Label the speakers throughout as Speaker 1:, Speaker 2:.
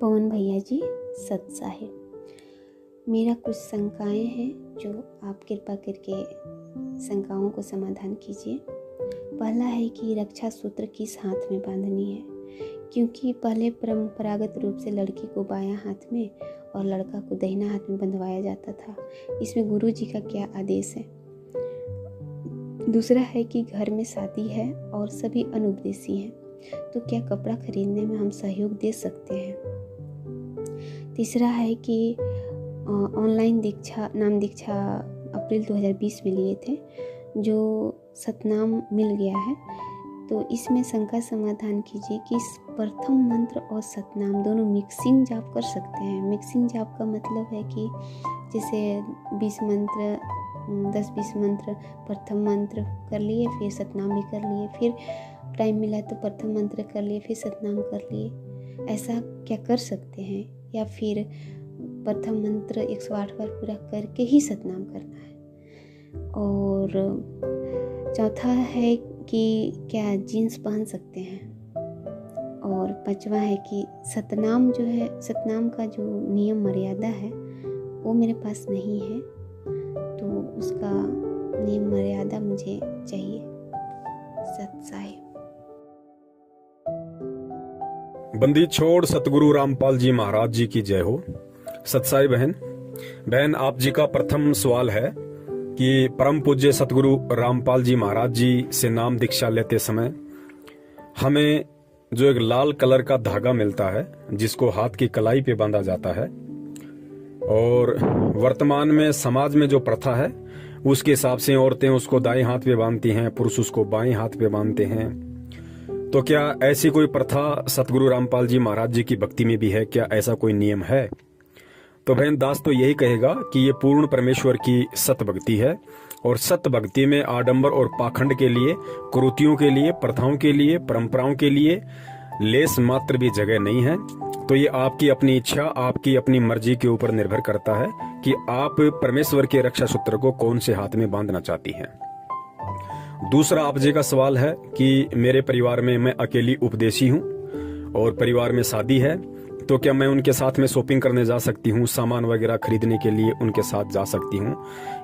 Speaker 1: पवन भैया जी सत साहिब, मेरा कुछ शंकाएं हैं जो आप कृपा करके शंकाओं को समाधान कीजिए। पहला है कि रक्षा सूत्र किस हाथ में बांधनी है, क्योंकि पहले परंपरागत रूप से लड़की को बायां हाथ में और लड़का को दाहिना हाथ में बंधवाया जाता था। इसमें गुरु जी का क्या आदेश है। दूसरा है कि घर में शादी है और सभी अनुपदेशी हैं, तो क्या कपड़ा खरीदने में हम सहयोग दे सकते हैं। तीसरा है कि ऑनलाइन नाम दीक्षा अप्रैल 2020 में लिए थे, जो सतनाम मिल गया है, तो इसमें शंका समाधान कीजिए कि प्रथम मंत्र और सतनाम दोनों मिक्सिंग जाप कर सकते हैं। मिक्सिंग जाप का मतलब है कि जैसे 20 मंत्र 10-20 मंत्र प्रथम मंत्र कर लिए, फिर सतनाम भी कर लिए, फिर टाइम मिला तो प्रथम मंत्र कर लिए, फिर सतनाम कर लिए। ऐसा क्या कर सकते हैं, या फिर प्रथम मंत्र 108 बार पूरा करके ही सतनाम करना है। और चौथा है कि क्या जीन्स पहन सकते हैं। और पांचवा है कि सतनाम जो है, सतनाम का जो नियम मर्यादा है वो मेरे पास नहीं है, तो उसका नियम मर्यादा मुझे चाहिए। सत साहिब।
Speaker 2: बंदी छोड़ सतगुरु रामपाल जी महाराज जी की जय हो। सतसाई बहन, आप जी का प्रथम सवाल है कि परम पूज्य सतगुरु रामपाल जी महाराज जी से नाम दीक्षा लेते समय हमें जो एक लाल कलर का धागा मिलता है, जिसको हाथ की कलाई पे बांधा जाता है, और वर्तमान में समाज में जो प्रथा है उसके हिसाब से औरतें उसको दाएं हाथ पे बांधती हैं, पुरुष उसको बाएं हाथ पे बांधते हैं। तो क्या ऐसी कोई प्रथा सतगुरु रामपाल जी महाराज जी की भक्ति में भी है? क्या ऐसा कोई नियम है? तो बहन दास तो यही कहेगा कि ये पूर्ण परमेश्वर की सत भक्ति है, और सत भक्ति में आडंबर और पाखंड के लिए, कुरीतियों के लिए, प्रथाओं के लिए, परंपराओं के लिए लेस मात्र भी जगह नहीं है। तो ये आपकी अपनी इच्छा, आपकी अपनी मर्जी के ऊपर निर्भर करता है कि आप परमेश्वर के रक्षा सूत्र को कौन से हाथ में बांधना चाहती हैं। दूसरा आप जी का सवाल है कि मेरे परिवार में मैं अकेली उपदेशी हूँ और परिवार में शादी है, तो क्या मैं उनके साथ में शॉपिंग करने जा सकती हूँ, सामान वगैरह खरीदने के लिए उनके साथ जा सकती हूँ।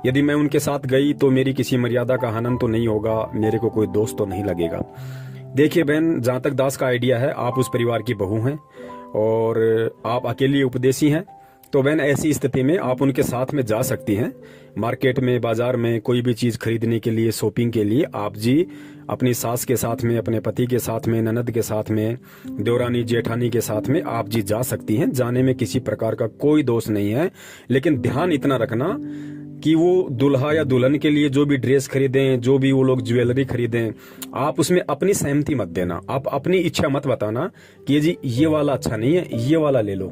Speaker 2: यदि मैं उनके साथ गई तो मेरी किसी मर्यादा का हनन तो नहीं होगा, मेरे को कोई दोष तो नहीं लगेगा। देखिए बहन, जहां तक दास का आइडिया है, आप उस परिवार की बहू हैं और आप अकेली उपदेशी हैं, तो बहन ऐसी स्थिति में आप उनके साथ में जा सकती हैं। मार्केट में, बाजार में कोई भी चीज खरीदने के लिए, शॉपिंग के लिए आप जी अपनी सास के साथ में, अपने पति के साथ में, ननद के साथ में, देवरानी जेठानी के साथ में आप जी जा सकती हैं। जाने में किसी प्रकार का कोई दोष नहीं है, लेकिन ध्यान इतना रखना कि वो दुल्हा या दुल्हन के लिए जो भी ड्रेस खरीदें, जो भी वो लोग ज्वेलरी खरीदें, आप उसमें अपनी सहमति मत देना। आप अपनी इच्छा मत बताना कि जी ये वाला अच्छा नहीं है, ये वाला ले लो।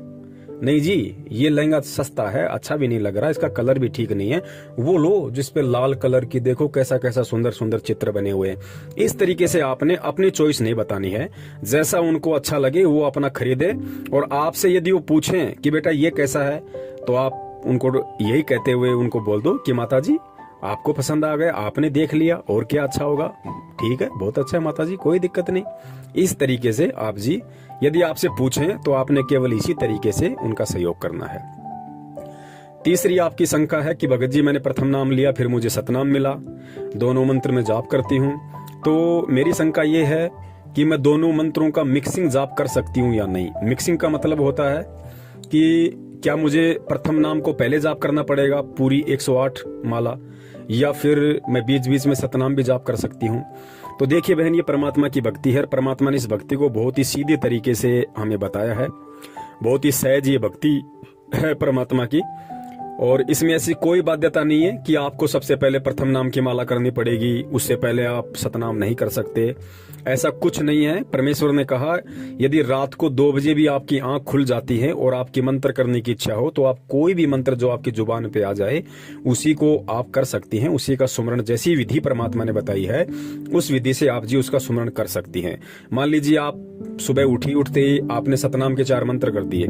Speaker 2: नहीं जी, ये लहंगा सस्ता है, अच्छा भी नहीं लग रहा, इसका कलर भी ठीक नहीं है, वो लो जिसपे लाल कलर की देखो कैसा कैसा सुंदर सुंदर चित्र बने हुए हैं। इस तरीके से आपने अपनी चॉइस नहीं बतानी है। जैसा उनको अच्छा लगे वो अपना खरीदे, और आपसे यदि वो पूछें कि बेटा ये कैसा है, तो आप उनको यही कहते हुए उनको बोल दो कि माता जी आपको पसंद आ गया, आपने देख लिया, और क्या अच्छा होगा, ठीक है, बहुत अच्छा है माता जी, कोई दिक्कत नहीं। इस तरीके से आप जी यदि आपसे पूछें तो आपने केवल इसी तरीके से उनका सहयोग करना है। तीसरी आपकी शंका है कि भगत जी मैंने प्रथम नाम लिया, फिर मुझे सतनाम मिला, दोनों मंत्र में जाप करती हूँ, तो मेरी शंका ये है कि मैं दोनों मंत्रों का मिक्सिंग जाप कर सकती हूँ या नहीं। मिक्सिंग का मतलब होता है कि क्या मुझे प्रथम नाम को पहले जाप करना पड़ेगा पूरी 108 माला, या फिर मैं बीच बीच में सतनाम भी जाप कर सकती हूँ। तो देखिए बहन, ये परमात्मा की भक्ति है। परमात्मा ने इस भक्ति को बहुत ही सीधे तरीके से हमें बताया है, बहुत ही सहज ये भक्ति है परमात्मा की, और इसमें ऐसी कोई बाध्यता नहीं है कि आपको सबसे पहले प्रथम नाम की माला करनी पड़ेगी, उससे पहले आप सतनाम नहीं कर सकते। ऐसा कुछ नहीं है। परमेश्वर ने कहा यदि रात को 2 बजे भी आपकी आंख खुल जाती है और आपकी मंत्र करने की इच्छा हो, तो आप कोई भी मंत्र जो आपकी जुबान पे आ जाए उसी को आप कर सकती हैं। उसी का सुमरण, जैसी विधि परमात्मा ने बताई है उस विधि से आप जी उसका सुमरण कर सकती हैं। मान लीजिए आप सुबह उठते ही आपने सतनाम के 4 मंत्र कर दिए,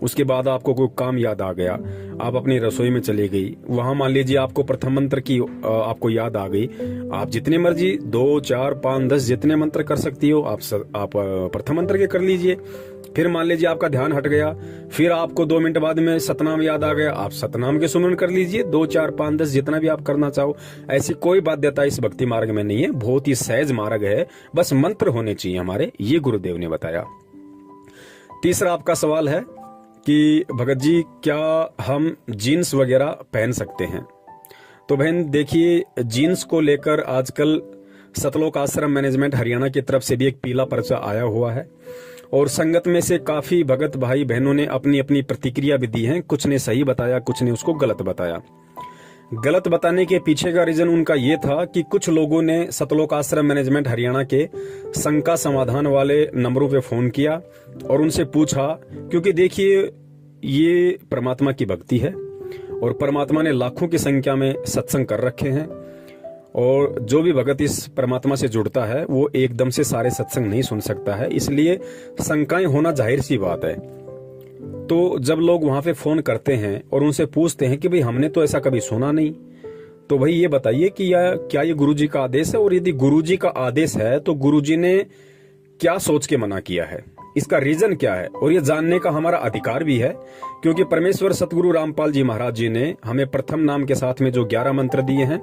Speaker 2: उसके बाद आपको कोई काम याद आ गया, आप अपनी रसोई में चली गई, वहां मान लीजिए आपको प्रथम मंत्र की आपको याद आ गई, आप जितने मर्जी 2, 4, 5, 10 जितने मंत्र कर सकती हो आप प्रथम मंत्र के कर लीजिए। फिर मान लीजिए आपका ध्यान हट गया, फिर आपको 2 मिनट बाद में सतनाम याद आ गया, आप सतनाम के सुमरन कर लीजिए, 2, 4, 5, 10 जितना भी आप करना चाहो। ऐसी कोई बाध्यता इस भक्ति मार्ग में नहीं है, बहुत ही सहज मार्ग है, बस मंत्र होने चाहिए हमारे, ये गुरुदेव ने बताया। तीसरा आपका सवाल है कि भगत जी क्या हम जीन्स वगैरह पहन सकते हैं? तो बहन देखिए, जीन्स को लेकर आजकल सतलोक आश्रम मैनेजमेंट हरियाणा की तरफ से भी एक पीला पर्चा आया हुआ है और संगत में से काफी भगत भाई बहनों ने अपनी अपनी प्रतिक्रिया भी दी है। कुछ ने सही बताया, कुछ ने उसको गलत बताया। गलत बताने के पीछे का रीजन उनका ये था कि कुछ लोगों ने सतलोक आश्रम मैनेजमेंट हरियाणा के शंका समाधान वाले नंबरों पे फोन किया और उनसे पूछा, क्योंकि देखिए ये परमात्मा की भक्ति है और परमात्मा ने लाखों की संख्या में सत्संग कर रखे हैं और जो भी भगत इस परमात्मा से जुड़ता है वो एकदम से सारे सत्संग नहीं सुन सकता है, इसलिए शंकाएं होना जाहिर सी बात है। तो जब लोग वहां पे फोन करते हैं और उनसे पूछते हैं कि भाई हमने तो ऐसा कभी सुना नहीं, तो भाई ये बताइए कि क्या ये गुरुजी का आदेश है, और यदि गुरुजी का आदेश है तो गुरुजी ने क्या सोच के मना किया है, इसका रीजन क्या है, और ये जानने का हमारा अधिकार भी है, क्योंकि परमेश्वर सतगुरु रामपाल जी महाराज जी ने हमें प्रथम नाम के साथ में जो 11 मंत्र दिए हैं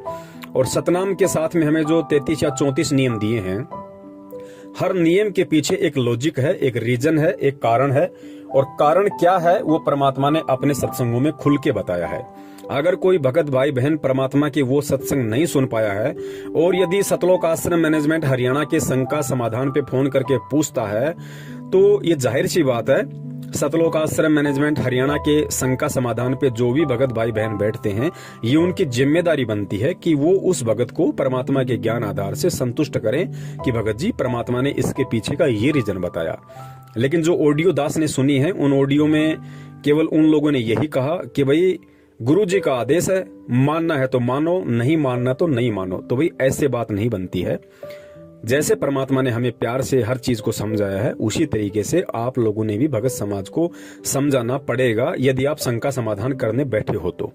Speaker 2: और सतनाम के साथ में हमें जो 33 या 34 नियम दिए हैं, हर नियम के पीछे एक लॉजिक है, एक रीजन है, एक कारण है, और कारण क्या है वो परमात्मा ने अपने सत्संगों में खुल के बताया है। अगर कोई भगत भाई बहन परमात्मा के वो सत्संग नहीं सुन पाया है और यदि सतलोक आश्रम मैनेजमेंट हरियाणा के शंका समाधान पे फोन करके पूछता है, तो ये जाहिर सी बात है सतलोक आश्रम मैनेजमेंट हरियाणा के शंका समाधान पे जो भी भगत भाई बहन बैठते हैं, ये उनकी जिम्मेदारी बनती है कि वो उस भगत को परमात्मा के ज्ञान आधार से संतुष्ट करें कि भगत जी परमात्मा ने इसके पीछे का ये रीजन बताया। लेकिन जो ऑडियो दास ने सुनी है, उन ऑडियो में केवल उन लोगों ने यही कहा कि भाई गुरु जी का आदेश है, मानना है तो मानो, नहीं मानना तो नहीं मानो। तो भाई ऐसे बात नहीं बनती है। जैसे परमात्मा ने हमें प्यार से हर चीज को समझाया है, उसी तरीके से आप लोगों ने भी भगत समाज को समझाना पड़ेगा यदि आप शंका समाधान करने बैठे हो तो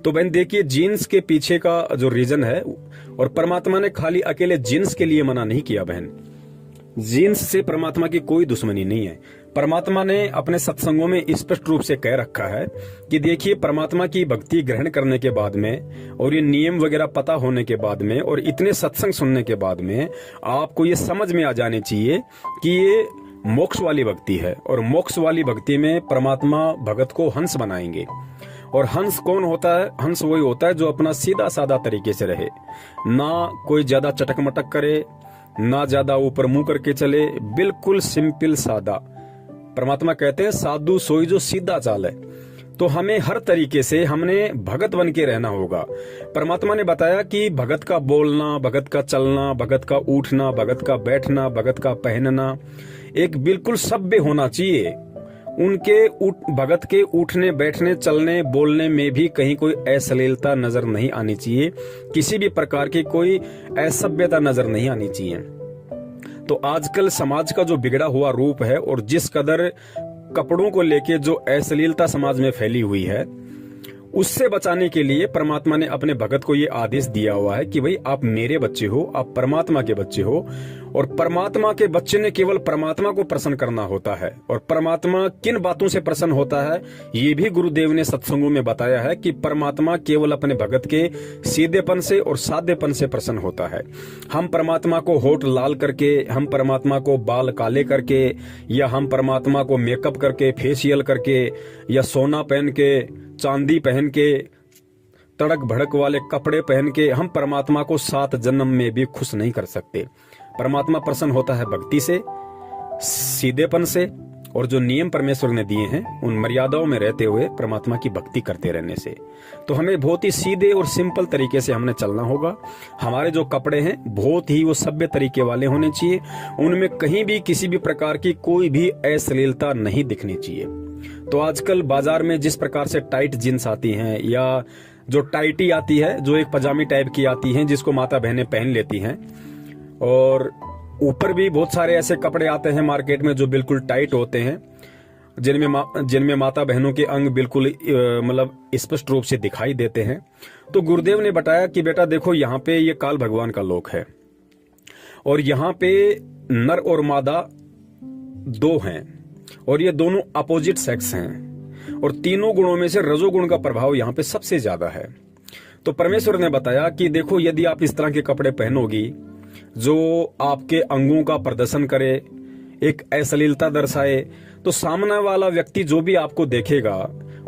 Speaker 2: बहन देखिए, जीन्स के पीछे का जो रीजन है, और परमात्मा ने खाली अकेले जीन्स के लिए मना नहीं किया बहन, जीन्स से परमात्मा की कोई दुश्मनी नहीं है। परमात्मा ने अपने सत्संगों में स्पष्ट रूप से कह रखा है कि देखिए, परमात्मा की भक्ति ग्रहण करने के बाद में और ये नियम वगैरह पता होने के बाद में और इतने सत्संग सुनने के बाद में आपको ये समझ में आ जानी चाहिए कि ये मोक्ष वाली भक्ति है, और मोक्ष वाली भक्ति में परमात्मा भगत को हंस बनाएंगे। और हंस कौन होता है? हंस वही होता है जो अपना सीधा साधा तरीके से रहे, ना कोई ज्यादा चटक मटक करे, ना ज्यादा ऊपर मुंह करके चले, बिल्कुल सिंपल सादा। परमात्मा कहते हैं साधु सोई जो सीधा चाल है। तो हमें हर तरीके से हमने भगत बन के रहना होगा। परमात्मा ने बताया कि भगत का बोलना, भगत का चलना, भगत का उठना, भगत का बैठना, भगत का पहनना एक बिल्कुल सभ्य होना चाहिए। उनके भगत के उठने, बैठने, चलने, बोलने में भी कहीं कोई अश्लीलता नजर नहीं आनी चाहिए, किसी भी प्रकार की कोई असभ्यता नजर नहीं आनी चाहिए। तो आजकल समाज का जो बिगड़ा हुआ रूप है और जिस कदर कपड़ों को लेके जो अश्लीलता समाज में फैली हुई है, उससे बचाने के लिए परमात्मा ने अपने भगत को ये आदेश दिया हुआ है कि भाई आप मेरे बच्चे हो, आप परमात्मा के बच्चे हो, और परमात्मा के बच्चे ने केवल परमात्मा को प्रसन्न करना होता है। और परमात्मा किन बातों से प्रसन्न होता है ये भी गुरुदेव ने सत्संगों में बताया है कि परमात्मा केवल अपने भगत के सीधेपन से और साधेपन से प्रसन्न होता है। हम परमात्मा को होठ लाल करके, हम परमात्मा को बाल काले करके, या हम परमात्मा को मेकअप करके, फेशियल करके, या सोना पहन के, चांदी पहन के, तड़क भड़क वाले कपड़े पहन के हम परमात्मा को 7 जन्म में भी खुश नहीं कर सकते। परमात्मा प्रसन्न होता है भक्ति से, सीधेपन से, और जो नियम परमेश्वर ने दिए हैं उन मर्यादाओं में रहते हुए परमात्मा की भक्ति करते रहने से। तो हमें बहुत ही सीधे और सिंपल तरीके से हमने चलना होगा। हमारे जो कपड़े हैं बहुत ही वो सभ्य तरीके वाले होने चाहिए, उनमें कहीं भी किसी भी प्रकार की कोई भी अश्लीलता नहीं दिखनी चाहिए। तो आजकल बाजार में जिस प्रकार से टाइट जींस आती हैं, या जो टाइटी आती है, जो एक पजामी टाइप की आती हैं जिसको माता बहनें पहन लेती हैं, और ऊपर भी बहुत सारे ऐसे कपड़े आते हैं मार्केट में जो बिल्कुल टाइट होते हैं, जिनमें माता बहनों के अंग बिल्कुल मतलब स्पष्ट रूप से दिखाई देते हैं। तो गुरुदेव ने बताया कि बेटा देखो, यहाँ पे ये काल भगवान का लोक है, और यहाँ पे नर और मादा दो हैं और ये दोनों अपोजिट सेक्स हैं और तीनों गुणों में से रजोगुण का प्रभाव यहाँ पे सबसे ज्यादा है। तो परमेश्वर ने बताया कि देखो, यदि आप इस तरह के कपड़े पहनोगी जो आपके अंगों का प्रदर्शन करे, एक अश्लीलता दर्शाए, तो सामने वाला व्यक्ति जो भी आपको देखेगा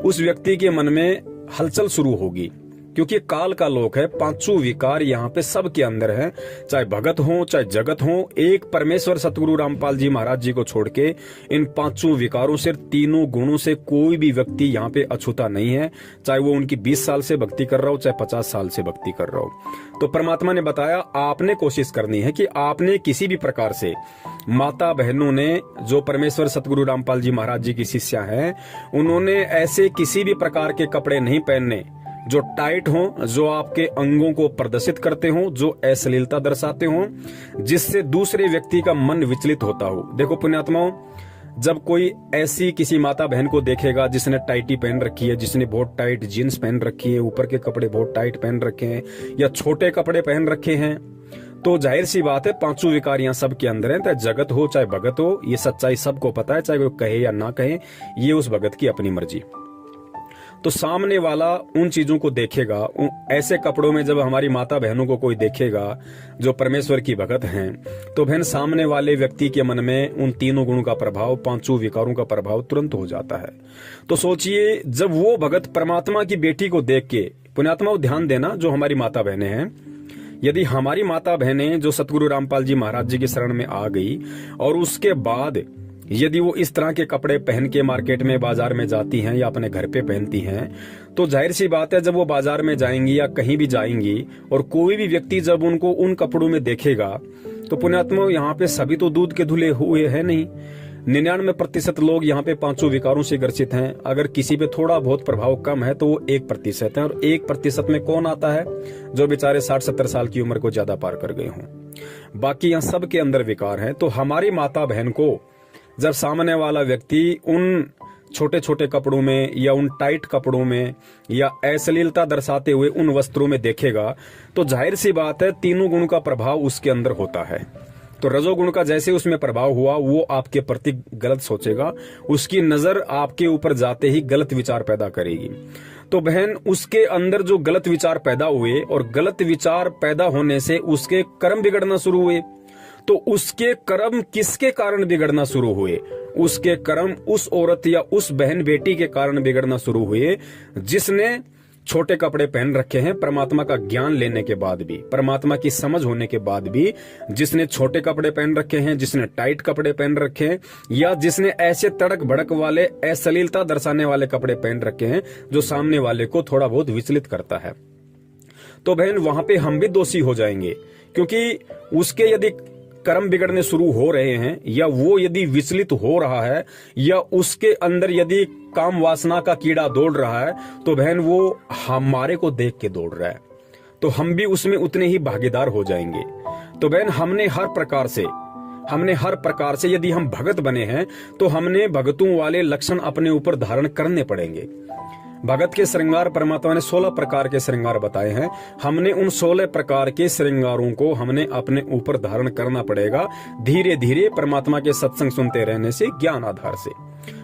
Speaker 2: उस व्यक्ति के मन में हलचल शुरू होगी, क्योंकि काल का लोक है। पांचों विकार यहाँ पे सबके अंदर है, चाहे भगत हो चाहे जगत हो। एक परमेश्वर सतगुरु रामपाल जी महाराज जी को छोड़ के इन पांचों विकारों से, तीनों गुणों से कोई भी व्यक्ति यहाँ पे अछूता नहीं है, चाहे वो उनकी 20 साल से भक्ति कर रहा हो चाहे 50 साल से भक्ति कर रहा हो। तो परमात्मा ने बताया आपने कोशिश करनी है कि आपने किसी भी प्रकार से, माता बहनों ने जो परमेश्वर सतगुरु रामपाल जी महाराज जी की शिष्या हैं, उन्होंने ऐसे किसी भी प्रकार के कपड़े नहीं पहनने जो टाइट हों, जो आपके अंगों को प्रदर्शित करते हों, जो अश्लीलता दर्शाते हों, जिससे दूसरे व्यक्ति का मन विचलित होता हो। देखो पुण्यात्माओं, जब कोई ऐसी किसी माता बहन को देखेगा जिसने टाइटी पहन रखी है, जिसने बहुत टाइट जीन्स पहन रखी है, ऊपर के कपड़े बहुत टाइट पहन रखे हैं या छोटे कपड़े पहन रखे हैं, तो जाहिर सी बात है पांचों विकार यहाँ सबके अंदर है। चाहे जगत हो चाहे भगत हो, ये सच्चाई सबको पता है, चाहे वो कहे या ना कहे, ये उस भगत की अपनी मर्जी। तो सामने वाला उन चीजों को देखेगा, ऐसे कपड़ों में जब हमारी माता बहनों को कोई देखेगा जो परमेश्वर की भगत हैं, तो बहन सामने वाले व्यक्ति के मन में उन तीनों गुणों का प्रभाव, पांचों विकारों का प्रभाव तुरंत हो जाता है। तो सोचिए, जब वो भगत परमात्मा की बेटी को देख के, पुण्यात्मा ध्यान देना, जो हमारी माता बहनें हैं, यदि हमारी माता बहनें जो सतगुरु रामपाल जी महाराज जी की शरण में आ गई और उसके बाद यदि वो इस तरह के कपड़े पहन के मार्केट में, बाजार में जाती हैं या अपने घर पे पहनती हैं, तो जाहिर सी बात है जब वो बाजार में जाएंगी या कहीं भी जाएंगी और कोई भी व्यक्ति जब उनको उन कपड़ों में देखेगा, तो पुण्यात्मा यहाँ पे सभी तो दूध के धुले हुए हैं नहीं। 99% लोग यहाँ पे पांचों विकारों से ग्रसित हैं। अगर किसी पे थोड़ा बहुत प्रभाव कम है तो वो 1% है, और 1% में कौन आता है? जो बेचारे 60-70 साल की उम्र को ज्यादा पार कर गए हों। बाकी यहाँ सबके अंदर विकार है। तो हमारी माता बहन को जब सामने वाला व्यक्ति उन छोटे छोटे कपड़ों में या उन टाइट कपड़ों में या अश्लीलता दर्शाते हुए उन वस्त्रों में देखेगा, तो जाहिर सी बात है तीनों गुण का प्रभाव उसके अंदर होता है। तो रजोगुण का जैसे उसमें प्रभाव हुआ, वो आपके प्रति गलत सोचेगा, उसकी नजर आपके ऊपर जाते ही गलत विचार पैदा करेगी। तो बहन, उसके अंदर जो गलत विचार पैदा हुए और गलत विचार पैदा होने से उसके कर्म बिगड़ना शुरू हुए, तो उसके कर्म किसके कारण बिगड़ना शुरू हुए? उसके कर्म उस औरत या उस बहन बेटी के कारण बिगड़ना शुरू हुए जिसने छोटे कपड़े पहन रखे हैं। परमात्मा का ज्ञान लेने के बाद भी, परमात्मा की समझ होने के बाद भी, जिसने छोटे कपड़े पहन रखे हैं, जिसने टाइट कपड़े पहन रखे हैं, या जिसने ऐसे तड़क भड़क वाले, अश्लीलता दर्शाने वाले कपड़े पहन रखे हैं जो सामने वाले को थोड़ा बहुत विचलित करता है, तो बहन वहां पे हम भी दोषी हो जाएंगे। क्योंकि उसके यदि कर्म बिगड़ने शुरू हो रहे हैं, या वो यदि विचलित हो रहा है, या उसके अंदर यदि काम वासना का कीड़ा दौड़ रहा है, तो बहन वो हमारे को देख के दौड़ रहा है, तो हम भी उसमें उतने ही भागीदार हो जाएंगे। तो बहन, हमने हर प्रकार से यदि हम भगत बने हैं, तो हमने भगतों वाले लक्षण अपने ऊपर धारण करने पड़ेंगे। भगत के श्रृंगार परमात्मा ने 16 प्रकार के श्रृंगार बताए हैं। हमने उन 16 प्रकार के श्रृंगारों को हमने अपने ऊपर धारण करना पड़ेगा, धीरे धीरे परमात्मा के सत्संग सुनते रहने से, ज्ञान आधार से।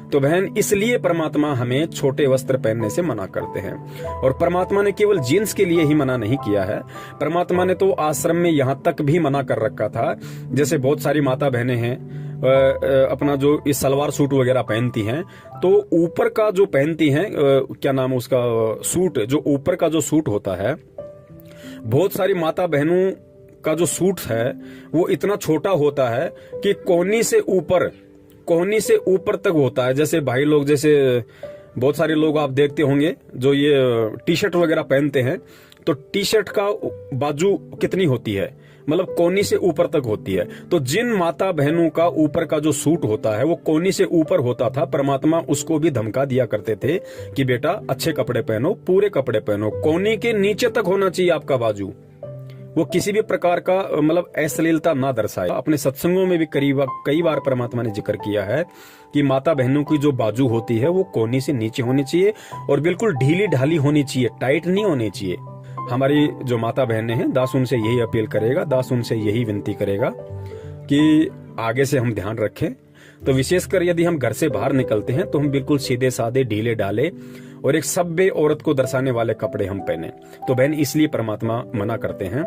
Speaker 2: तो बहन, इसलिए परमात्मा हमें छोटे वस्त्र पहनने से मना करते हैं। और परमात्मा ने केवल जीन्स के लिए ही मना नहीं किया है, परमात्मा ने तो आश्रम में यहाँ तक भी मना कर रखा था। जैसे बहुत सारी माता बहनें हैं अपना जो इस सलवार सूट वगैरह पहनती हैं, तो ऊपर का जो पहनती हैं, क्या नाम उसका, सूट, जो ऊपर का जो सूट होता है, बहुत सारी माता बहनों का जो सूट है वो इतना छोटा होता है कि कोहनी से ऊपर तक होता है। जैसे भाई लोग, जैसे बहुत सारे लोग आप देखते होंगे जो ये टी शर्ट वगैरह पहनते हैं, तो टी शर्ट का बाजू कितनी होती है, मतलब कोहनी से ऊपर तक होती है। तो जिन माता बहनों का ऊपर का जो सूट होता है वो कोहनी से ऊपर होता था, परमात्मा उसको भी धमका दिया करते थे कि बेटा अच्छे कपड़े पहनो, पूरे कपड़े पहनो, कोहनी के नीचे तक होना चाहिए आपका बाजू, वो किसी भी प्रकार का मतलब अश्लीलता ना दर्शाए। अपने सत्संगों में भी कई बार परमात्मा ने जिक्र किया है कि माता बहनों की जो बाजू होती है वो कोहनी से नीचे होनी चाहिए और बिल्कुल ढीली ढाली होनी चाहिए, टाइट नहीं होनी चाहिए। हमारी जो माता बहनें हैं, दास उनसे यही अपील करेगा, दास उनसे यही विनती करेगा कि आगे से हम ध्यान रखें। तो विशेषकर यदि हम घर से बाहर निकलते हैं तो हम बिल्कुल सीधे साधे ढीले ढाले और एक सभ्य औरत को दर्शाने वाले कपड़े हम पहने। तो बहन इसलिए परमात्मा मना करते हैं।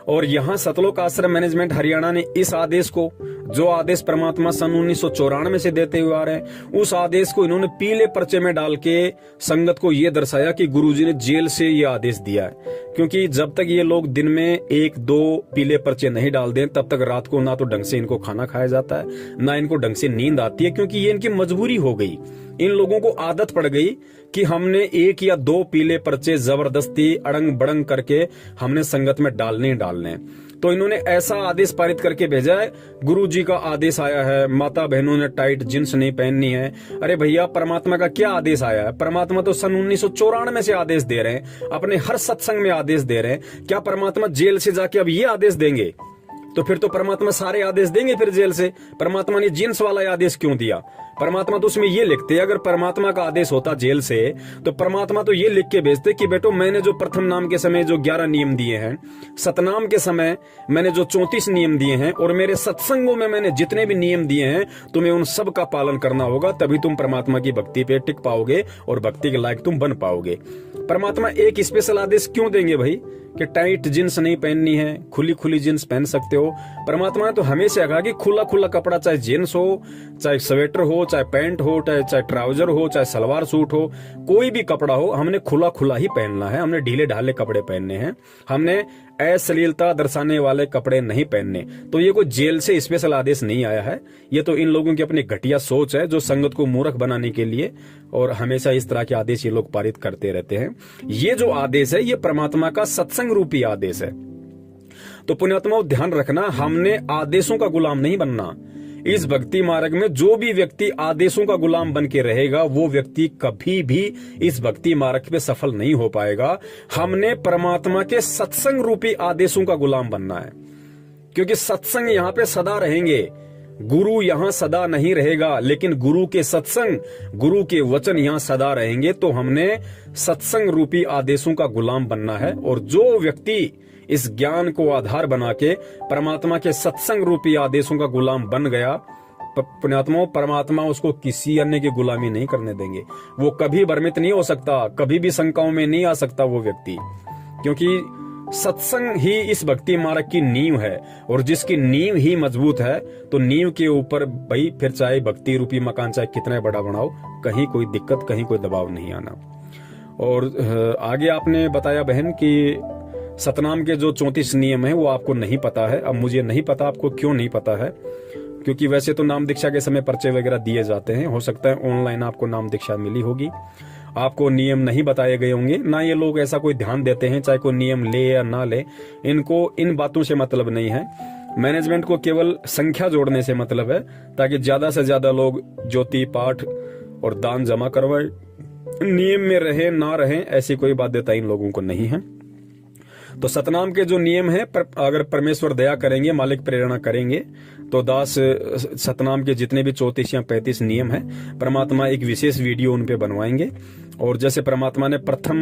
Speaker 2: और यहाँ सतलोक आश्रम मैनेजमेंट हरियाणा ने इस आदेश को, जो आदेश परमात्मा सन 1994 से देते हुए आ रहे हैं, उस आदेश को इन्होंने पीले पर्चे में डाल के संगत को ये दर्शाया कि गुरुजी ने जेल से ये आदेश दिया है। क्योंकि जब तक ये लोग दिन में 1-2 पीले पर्चे नहीं डाल दें तब तक रात को ना तो ढंग से इनको खाना खाया जाता है, ना इनको ढंग से नींद आती है, क्योंकि ये इनकी मजबूरी हो गई। इन लोगों को आदत पड़ गई कि हमने 1 या 2 पीले पर्चे जबरदस्ती अड़ंग बड़ंग करके हमने संगत में डालने ही डालने। तो इन्होंने ऐसा आदेश पारित करके भेजा है, गुरुजी का आदेश आया है, माता बहनों ने टाइट जींस नहीं पहननी है। अरे भैया, परमात्मा का क्या आदेश आया है? परमात्मा तो सन 1994 से आदेश दे रहे हैं, अपने हर सत्संग में आदेश दे रहे हैं। क्या परमात्मा जेल से जाके अब ये आदेश देंगे? तो फिर तो परमात्मा सारे आदेश देंगे फिर जेल से। परमात्मा ने जींस वाला आदेश क्यों दिया? परमात्मा तो उसमें ये लिखते, अगर परमात्मा का आदेश होता जेल से तो परमात्मा तो ये लिख के भेजते कि बेटो, मैंने जो प्रथम नाम के समय जो 11 नियम दिए हैं, सतनाम के समय मैंने जो 34 नियम दिए हैं, और मेरे सत्संगों में मैंने जितने भी नियम दिए हैं, तुम्हें उन सब का पालन करना होगा, तभी तुम परमात्मा की भक्ति पे टिक पाओगे और भक्ति के लायक तुम बन पाओगे। परमात्मा एक स्पेशल आदेश क्यों देंगे भाई कि टाइट जींस नहीं पहननी है, खुली खुली जींस पहन सकते हो? परमात्मा ने तो हमेशा कहा कि खुला खुला कपड़ा, चाहे जींस हो, चाहे स्वेटर हो, चाहे पैंट हो, चाहे ट्राउजर हो, चाहे सलवार सूट हो, कोई भी कपड़ा हो, हमने खुला खुला ही पहनना है। हमने ढीले ढाले कपड़े पहनने हैं, हमने अश्लीलता दर्शाने वाले कपड़े नहीं पहनने। तो ये कोई जेल से स्पेशल आदेश नहीं आया है, ये तो इन लोगों की अपनी घटिया सोच है जो संगत को मूर्ख बनाने के लिए, और हमेशा इस तरह के आदेश ये लोग पारित करते रहते हैं। ये जो आदेश है ये परमात्मा का सत्संग रूपी आदेश है। तो पुण्यात्माओं, ध्यान रखना, हमने आदेशों का गुलाम नहीं बनना। इस भक्ति मार्ग में जो भी व्यक्ति आदेशों का गुलाम बन के रहेगा वो व्यक्ति कभी भी इस भक्ति मार्ग पे सफल नहीं हो पाएगा। हमने परमात्मा के सत्संग रूपी आदेशों का गुलाम बनना है, क्योंकि सत्संग यहाँ पे सदा रहेंगे। गुरु यहाँ सदा नहीं रहेगा, लेकिन गुरु के सत्संग, गुरु के वचन यहाँ सदा रहेंगे। तो हमने सत्संग रूपी आदेशों का गुलाम बनना है। और जो व्यक्ति इस ज्ञान को आधार बना के परमात्मा के सत्संग रूपी आदेशों का गुलाम बन गया, पुण्यात्माओं, परमात्मा उसको किसी अन्य की गुलामी नहीं करने देंगे। वो कभी भ्रमित नहीं हो सकता, कभी भी शंकाओं में नहीं आ सकता वो व्यक्ति, क्योंकि सत्संग ही इस भक्ति मार्ग की नींव है। और जिसकी नींव ही मजबूत है तो नींव के ऊपर भाई फिर चाहे भक्ति रूपी मकान चाहे कितना बड़ा बनाओ, कहीं कोई दिक्कत, कहीं कोई दबाव नहीं आना। और आगे आपने बताया बहन कि सतनाम के जो 34 नियम है वो आपको नहीं पता है। अब मुझे नहीं पता आपको क्यों नहीं पता है, क्योंकि वैसे तो नाम दीक्षा के समय पर्चे वगैरह दिए जाते हैं, हो सकता है ऑनलाइन आपको नाम दीक्षा मिली होगी, आपको नियम नहीं बताए गए होंगे। ना ये लोग ऐसा कोई ध्यान देते हैं, चाहे कोई नियम ले या ना ले, इनको इन बातों से मतलब नहीं है। मैनेजमेंट को केवल संख्या जोड़ने से मतलब है, ताकि ज्यादा से ज्यादा लोग ज्योति पाठ और दान जमा करवाए। नियम में रहे ना रहे ऐसी कोई बाध्यता इन लोगों को नहीं है। तो सतनाम के जो नियम है, अगर परमेश्वर दया करेंगे, मालिक प्रेरणा करेंगे, तो दास सतनाम के जितने भी 34 या 35 नियम है, परमात्मा एक विशेष वीडियो उन पे बनवाएंगे। और जैसे परमात्मा ने प्रथम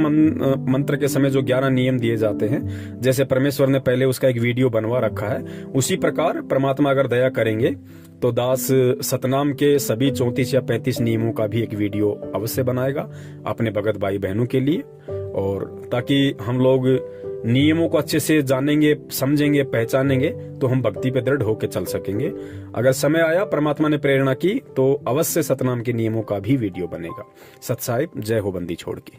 Speaker 2: मंत्र के समय जो 11 नियम दिए जाते हैं, जैसे परमेश्वर ने पहले उसका एक वीडियो बनवा रखा है, उसी प्रकार परमात्मा अगर दया करेंगे तो दास सतनाम के सभी 34 या 35 नियमों का भी एक वीडियो अवश्य बनाएगा अपने भगत भाई बहनों के लिए, और ताकि हम लोग नियमों को अच्छे से जानेंगे, समझेंगे, पहचानेंगे, तो हम भक्ति पे दृढ़ होकर चल सकेंगे। अगर समय आया, परमात्मा ने प्रेरणा की, तो अवश्य सतनाम के नियमों का भी वीडियो बनेगा। सत साहिब, जय हो बंदी छोड़ की।